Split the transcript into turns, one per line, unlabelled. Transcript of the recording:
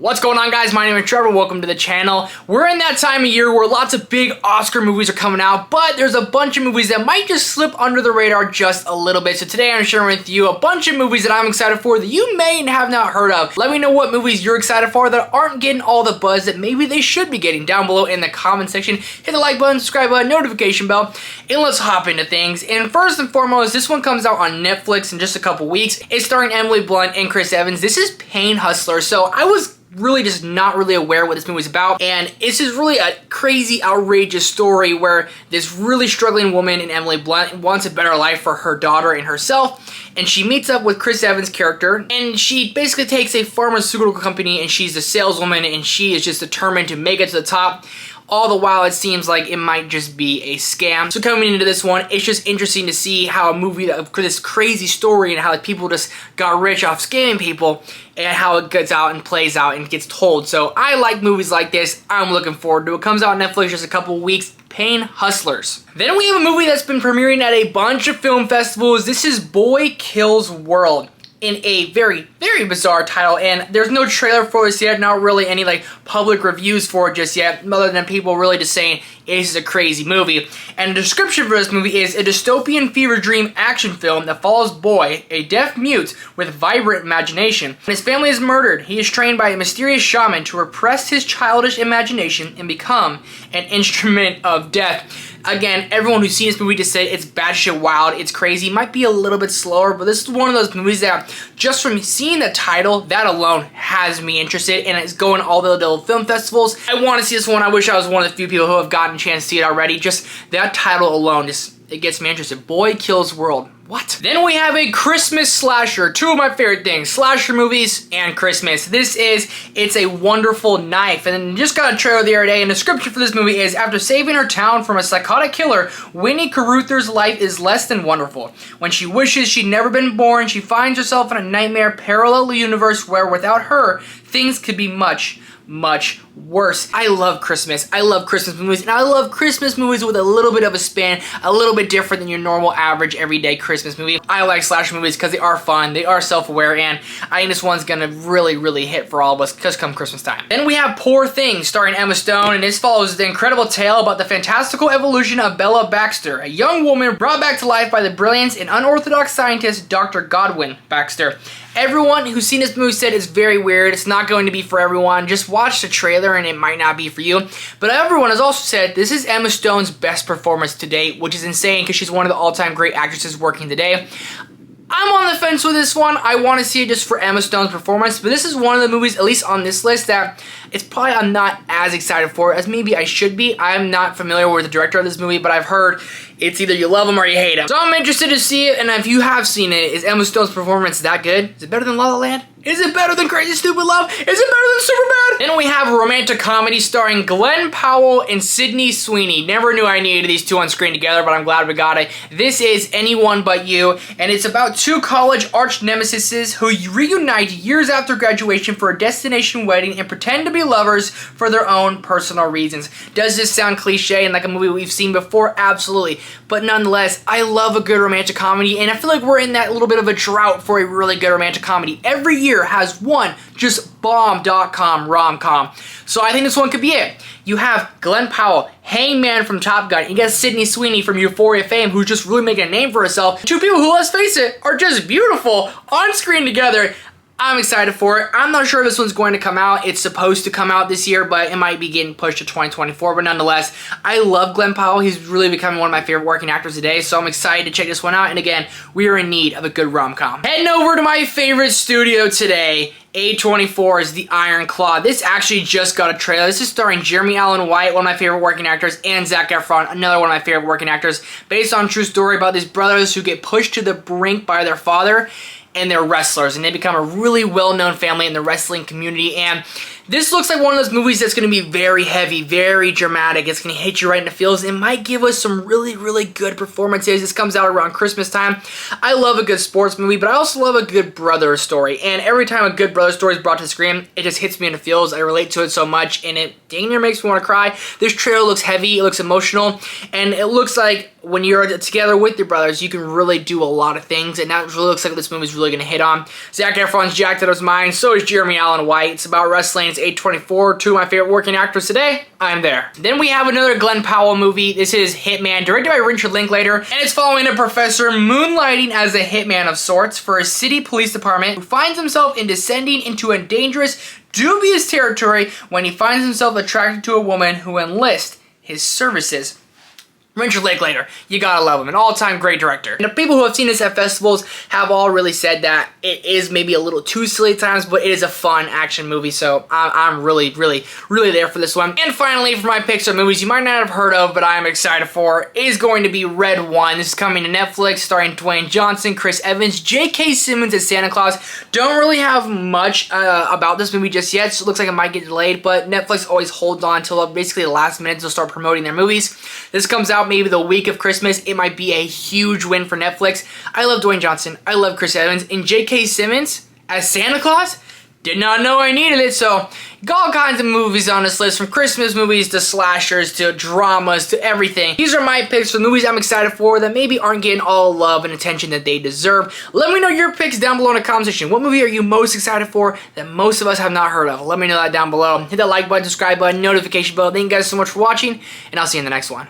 What's going on, guys? My name is Trevor. Welcome to the channel. We're in that time of year where lots of big Oscar movies are coming out, but there's a bunch of movies that might just slip under the radar just a little bit. So today I'm sharing with you a bunch of movies that I'm excited for that you may have not heard of. Let me know what movies you're excited for that aren't getting all the buzz that maybe they should be getting down below in the comment section. Hit the like button, subscribe button, notification bell, and let's hop into things. And first and foremost, this one comes out on Netflix in just a couple weeks. It's starring Emily Blunt and Chris Evans. This is Pain Hustler. So I was really just not really aware what this movie was about, and it's just really a crazy, outrageous story where this really struggling woman in Emily Blunt wants a better life for her daughter and herself, and she meets up with Chris Evans' character, and she basically takes a pharmaceutical company, and she's a saleswoman, and she is just determined to make it to the top. All the while, it seems like it might just be a scam. So coming into this one, it's just interesting to see how a movie of this crazy story and how people just got rich off scamming people and how it gets out and plays out and gets told. So I like movies like this. I'm looking forward to it. It comes out on Netflix just a couple weeks. Pain Hustlers. Then we have a movie that's been premiering at a bunch of film festivals. This is Boy Kills World, in a very, very bizarre title, and there's no trailer for this yet, not really any like public reviews for it just yet, other than people really just saying this is a crazy movie. And the description for this movie is a dystopian fever dream action film that follows Boy, a deaf mute with vibrant imagination. When his family is murdered, he is trained by a mysterious shaman to repress his childish imagination and become an instrument of death. Again, everyone who's seen this movie just said it's batshit wild, it's crazy, might be a little bit slower, but this is one of those movies that just from seeing the title, that alone has me interested, and it's going all the little film festivals. I want to see this one. I wish I was one of the few people who have gotten a chance to see it already. Just that title alone, it gets me interested. Boy Kills World. What? Then we have a Christmas slasher. Two of my favorite things, slasher movies and Christmas. It's a Wonderful Knife. And then just got a trailer the other day, and the description for this movie is, after saving her town from a psychotic killer, Winnie Carruthers' life is less than wonderful. When she wishes she'd never been born, she finds herself in a nightmare parallel universe where without her, things could be much worse. I love Christmas. I love Christmas movies, and I love Christmas movies with a little bit of a spin, a little bit different than your normal, average, everyday Christmas movie. I like slasher movies because they are fun, they are self-aware, and I think this one's gonna really hit for all of us just come Christmas time. Then we have Poor Things, starring Emma Stone, and this follows the incredible tale about the fantastical evolution of Bella Baxter, a young woman brought back to life by the brilliance and unorthodox scientist Dr. Godwin Baxter. Everyone who's seen this movie said it's very weird, it's not going to be for everyone, just watch the trailer and it might not be for you. But everyone has also said this is Emma Stone's best performance to date, which is insane because she's one of the all-time great actresses working today. I'm on the fence with this one. I want to see it just for Emma Stone's performance, but this is one of the movies, at least on this list, that it's probably I'm not as excited for as maybe I should be. I'm not familiar with the director of this movie, but I've heard it's either you love him or you hate him. So I'm interested to see it, and if you have seen it, is Emma Stone's performance that good? Is it better than La La Land? Is it better than Crazy Stupid Love? Is it better than Superbad? Then we have a romantic comedy starring Glenn Powell and Sydney Sweeney. Never knew I needed these two on screen together, but I'm glad we got it. This is Anyone But You, and it's about two college arch nemesis who reunite years after graduation for a destination wedding and pretend to be lovers for their own personal reasons. Does this sound cliche and like a movie we've seen before? Absolutely. But nonetheless, I love a good romantic comedy, and I feel like we're in that little bit of a drought for a really good romantic comedy. Every year has one just bomb.com rom-com. So I think this one could be it. You have Glenn Powell, Hangman from Top Gun. You got Sydney Sweeney from Euphoria fame, who's just really making a name for herself. Two people who, let's face it, are just beautiful on screen together. I'm excited for it. I'm not sure if this one's going to come out. It's supposed to come out this year, but it might be getting pushed to 2024. But nonetheless, I love Glenn Powell. He's really becoming one of my favorite working actors today, so I'm excited to check this one out. And again, we are in need of a good rom-com. Heading over to my favorite studio today, A24's The Iron Claw. This actually just got a trailer. This is starring Jeremy Allen White, one of my favorite working actors, and Zac Efron, another one of my favorite working actors, based on a true story about these brothers who get pushed to the brink by their father, and they're wrestlers, and they become a really well-known family in the wrestling community. And this looks like one of those movies that's going to be very heavy, very dramatic. It's going to hit you right in the feels. It might give us some really good performances. This comes out around Christmas time. I love a good sports movie, but I also love a good brother story. And every time a good brother story is brought to the screen, it just hits me in the feels. I relate to it so much, and it dang near makes me want to cry. This trailer looks heavy, it looks emotional, and it looks like when you're together with your brothers, you can really do a lot of things, and that really looks like this movie's really going to hit on. Zac Efron's jacked out of his mind, so is Jeremy Allen White. It's about wrestling. It's 8/24, two of my favorite working actors today. I'm there. Then we have another Glenn Powell movie. This is Hitman, directed by Richard Linklater, and it's following a professor moonlighting as a hitman of sorts for a city police department who finds himself in descending into a dangerous, dubious territory when he finds himself attracted to a woman who enlists his services. Richard Linklater, you gotta love him, an all-time great director. And the people who have seen this at festivals have all really said that it is maybe a little too silly at times, but it is a fun action movie, so I'm really there for this one. And finally, for my picks of movies you might not have heard of, but I am excited for, is going to be Red One. This is coming to Netflix, starring Dwayne Johnson, Chris Evans, J.K. Simmons as Santa Claus. Don't really have much about this movie just yet, so it looks like it might get delayed, but Netflix always holds on until basically the last minute to start promoting their movies. This comes out maybe the week of Christmas. It might be a huge win for Netflix. I love Dwayne Johnson. I love Chris Evans. And J.K. Simmons as Santa Claus? Did not know I needed it. So, got all kinds of movies on this list, from Christmas movies to slashers to dramas to everything. These are my picks for movies I'm excited for that maybe aren't getting all love and attention that they deserve. Let me know your picks down below in the comment section. What movie are you most excited for that most of us have not heard of? Let me know that down below. Hit that like button, subscribe button, notification bell. Thank you guys so much for watching, and I'll see you in the next one.